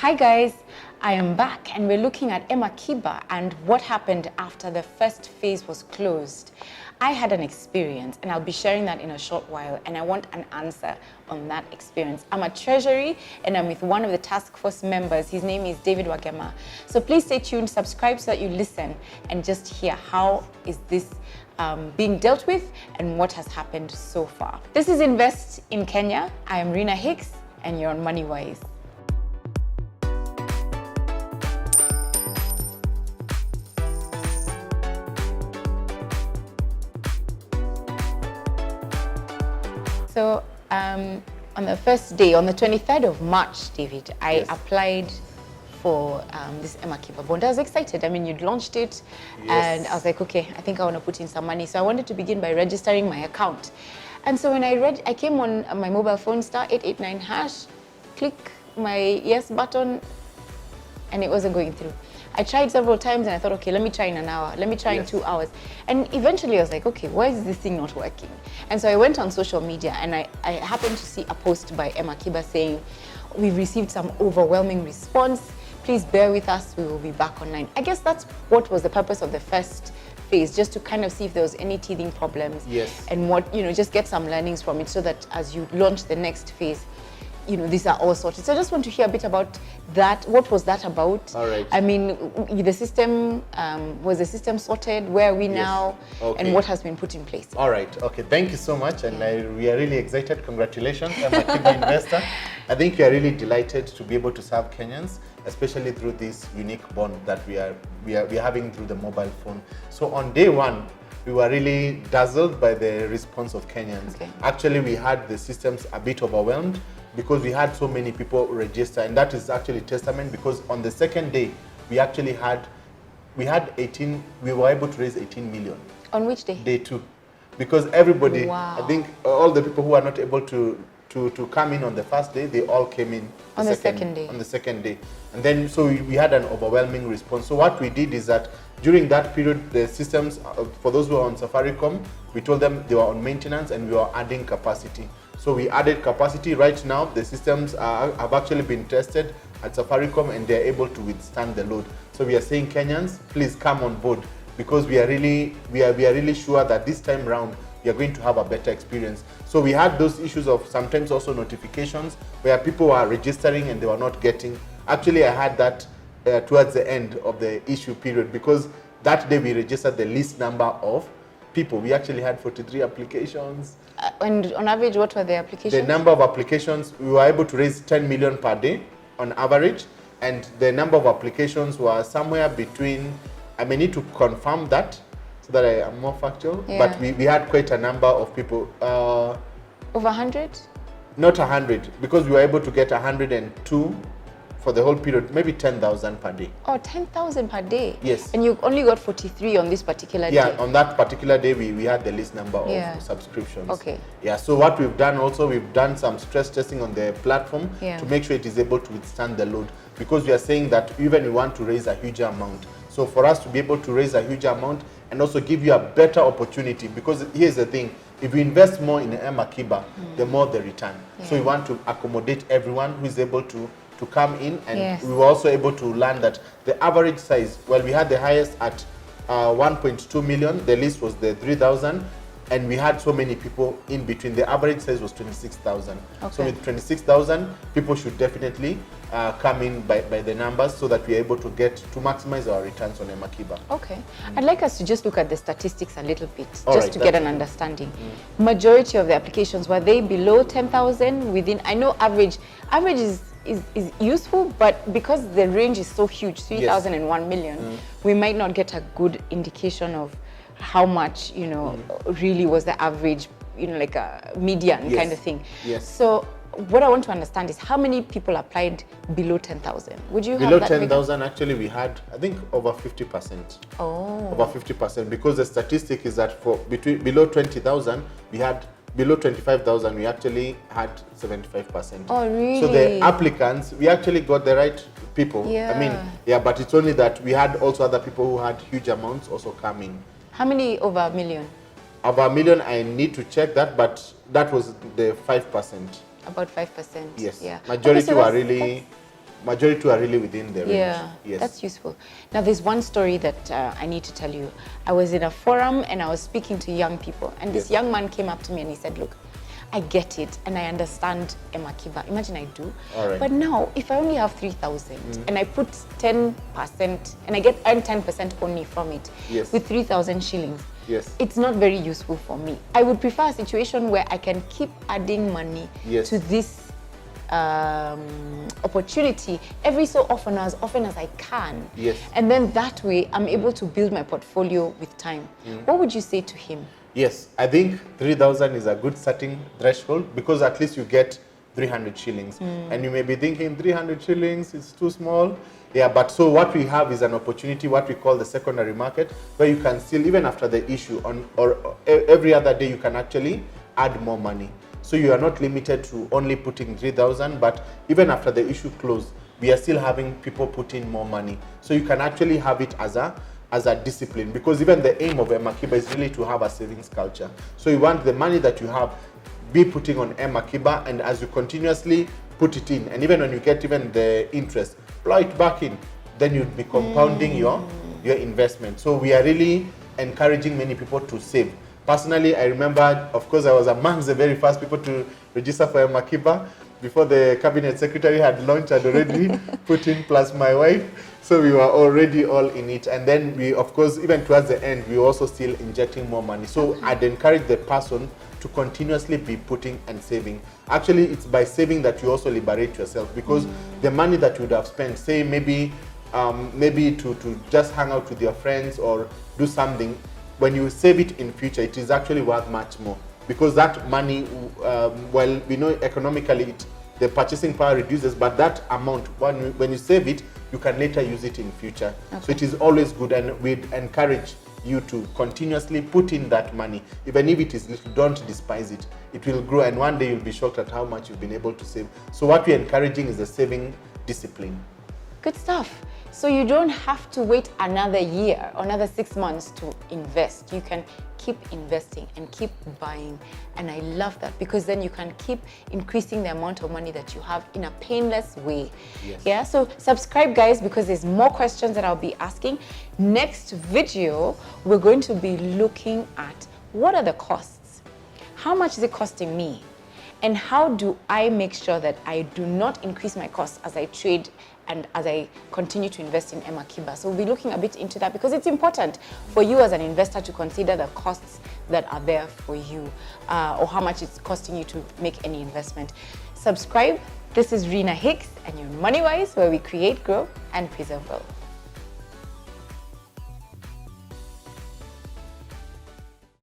Hi guys, I am back and we're looking at M-Akiba and what happened after the first phase was closed. I had an experience and I'll be sharing that in a short while, and I want an answer on that experience. I'm at Treasury and I'm with one of the task force members. His name is David Irungu. So please stay tuned, subscribe so that you listen and just hear how is this being dealt with and what has happened so far. This is Invest in Kenya. I am Rina Hicks and you're on MoneyWise. So on the first day, on the 23rd of March, David, I applied for this M-Akiba bond. I was excited. I mean, you'd launched it and I was like, okay, I think I want to put in some money. So I wanted to begin by registering my account. And so when I came on my mobile phone, *889#, click my yes button, and it wasn't going through. I tried several times and I thought, okay, let me try in an hour, let me try in 2 hours. And eventually I was like, okay, why is this thing not working? And so I went on social media and I happened to see a post by M-Akiba saying, we've received some overwhelming response. Please bear with us, we will be back online. I guess that's what was the purpose of the first phase, just to kind of see if there was any teething problems. And what, just get some learnings from it so that as you launch the next phase, these are all sorted. So I just want to hear a bit about that. What was that about? All right. I mean, the system, was the system sorted? Where are we now? And what has been put in place? All right. Okay. Thank you so much. And we are really excited. Congratulations, M-Akiba investor. I think we are really delighted to be able to serve Kenyans, especially through this unique bond that we are having through the mobile phone. So on day one, we were really dazzled by the response of Kenyans. Actually, we had the systems a bit overwhelmed because we had so many people register, and that is actually testament, because on the second day we actually we were able to raise 18 million. On which day? Day 2, because everybody, I think all the people who are not able to come in on the first day, they all came in on the second day. On the second day, and then so we had an overwhelming response. So what we did is that during that period, the systems, for those who are on Safaricom, we told them they were on maintenance and we were adding capacity. So we added capacity. Right now, the systems have actually been tested at Safaricom and they're able to withstand the load. So we are saying, Kenyans, please come on board, because we are really sure that this time round we are going to have a better experience. So we had those issues of sometimes also notifications where people were registering and they were not getting. Actually, I had that towards the end of the issue period, because that day we registered the least number of people. We actually had 43 applications. And on average, what were the applications? The number of applications, we were able to raise 10 million per day on average, and the number of applications were somewhere between, I may need to confirm that so that I am more factual, but we had quite a number of people. Over 100? Not 100, because we were able to get 102 for the whole period, maybe 10,000 per day. Oh, 10,000 per day? Yes. And you only got 43 on this particular day? Yeah, on that particular day, we had the least number of subscriptions. Okay. Yeah, so what we've done also, we've done some stress testing on the platform to make sure it is able to withstand the load, because we are saying that even we want to raise a huge amount. So for us to be able to raise a huge amount and also give you a better opportunity, because here's the thing, if we invest more in M-Akiba, the more the return. So we want to accommodate everyone who is able to come in, and we were also able to learn that the average size, well, we had the highest at 1.2 million, the least was the 3,000, and we had so many people in between. The average size was 26,000. So with 26,000, people should definitely come in by the numbers, so that we are able to maximize our returns on M-Akiba. Okay. I'd like us to just look at the statistics a little bit, just to get an understanding. Majority of the applications, were they below 10,000 within? I know average is useful, but because the range is so huge, 3,000 and 1 million, we might not get a good indication of how much, really was the average, like a median kind of thing. So what I want to understand is how many people applied below 10,000? Would you below have that 10,000? Actually, we had, I think, over 50%. Over 50%, because the statistic is that for below 20,000, we had. Below 25,000, we actually had 75%. Oh, really? So the applicants, we actually got the right people. I mean, but it's only that we had also other people who had huge amounts also coming. How many over a million? Over a million, I need to check that, but that was the 5%. About 5%. Yes. Yeah. Majority were really majority are really within the range. Yeah, yes. That's useful. Now, there's one story that I need to tell you. I was in a forum and I was speaking to young people, and this young man came up to me and he said, look, I get it and I understand M-Akiba. Imagine I do. But now, if I only have 3,000 and I put 10% and I earn 10% only from it with 3,000 shillings, it's not very useful for me. I would prefer a situation where I can keep adding money to this opportunity every so often as I can. And then that way, I'm able to build my portfolio with time. What would you say to him? Yes, I think 3,000 is a good starting threshold because at least you get 300 shillings. And you may be thinking 300 shillings is too small. Yeah, but so what we have is an opportunity, what we call the secondary market, where you can still, even after the issue, or every other day, you can actually add more money. So you are not limited to only putting 3,000, but even after the issue closed, we are still having people put in more money. So you can actually have it as a discipline, because even the aim of M-Akiba is really to have a savings culture. So you want the money that you have be putting on M-Akiba, and as you continuously put it in, and even when you get even the interest, plow it back in, then you'd be compounding your investment. So we are really encouraging many people to save. Personally, I remember, of course, I was amongst the very first people to register for M-Akiba. Before the cabinet secretary had launched, I'd already put in, plus my wife. So we were already all in it. And then we, of course, even towards the end, we were also still injecting more money. So I'd encourage the person to continuously be putting and saving. Actually, it's by saving that you also liberate yourself, because the money that you would have spent, say maybe to just hang out with your friends or do something, when you save it in future, it is actually worth much more. Because that money, well, we know economically the purchasing power reduces, but that amount, when you save it, you can later use it in future. So it is always good, and we'd encourage you to continuously put in that money. Even if it is little, don't despise it. It will grow, and one day you'll be shocked at how much you've been able to save. So what we're encouraging is the saving discipline. Good stuff. So you don't have to wait another year or another 6 months to invest. You can keep investing and keep buying. And I love that, because then you can keep increasing the amount of money that you have in a painless way. Yeah, so subscribe, guys, because there's more questions that I'll be asking. Next video, we're going to be looking at what are the costs? How much is it costing me? And how do I make sure that I do not increase my costs as I trade and as I continue to invest in M-Akiba? So we'll be looking a bit into that, because it's important for you as an investor to consider the costs that are there for you, or how much it's costing you to make any investment. Subscribe. This is Rina Hicks, and you're Money Wise, where we create, grow, and preserve wealth.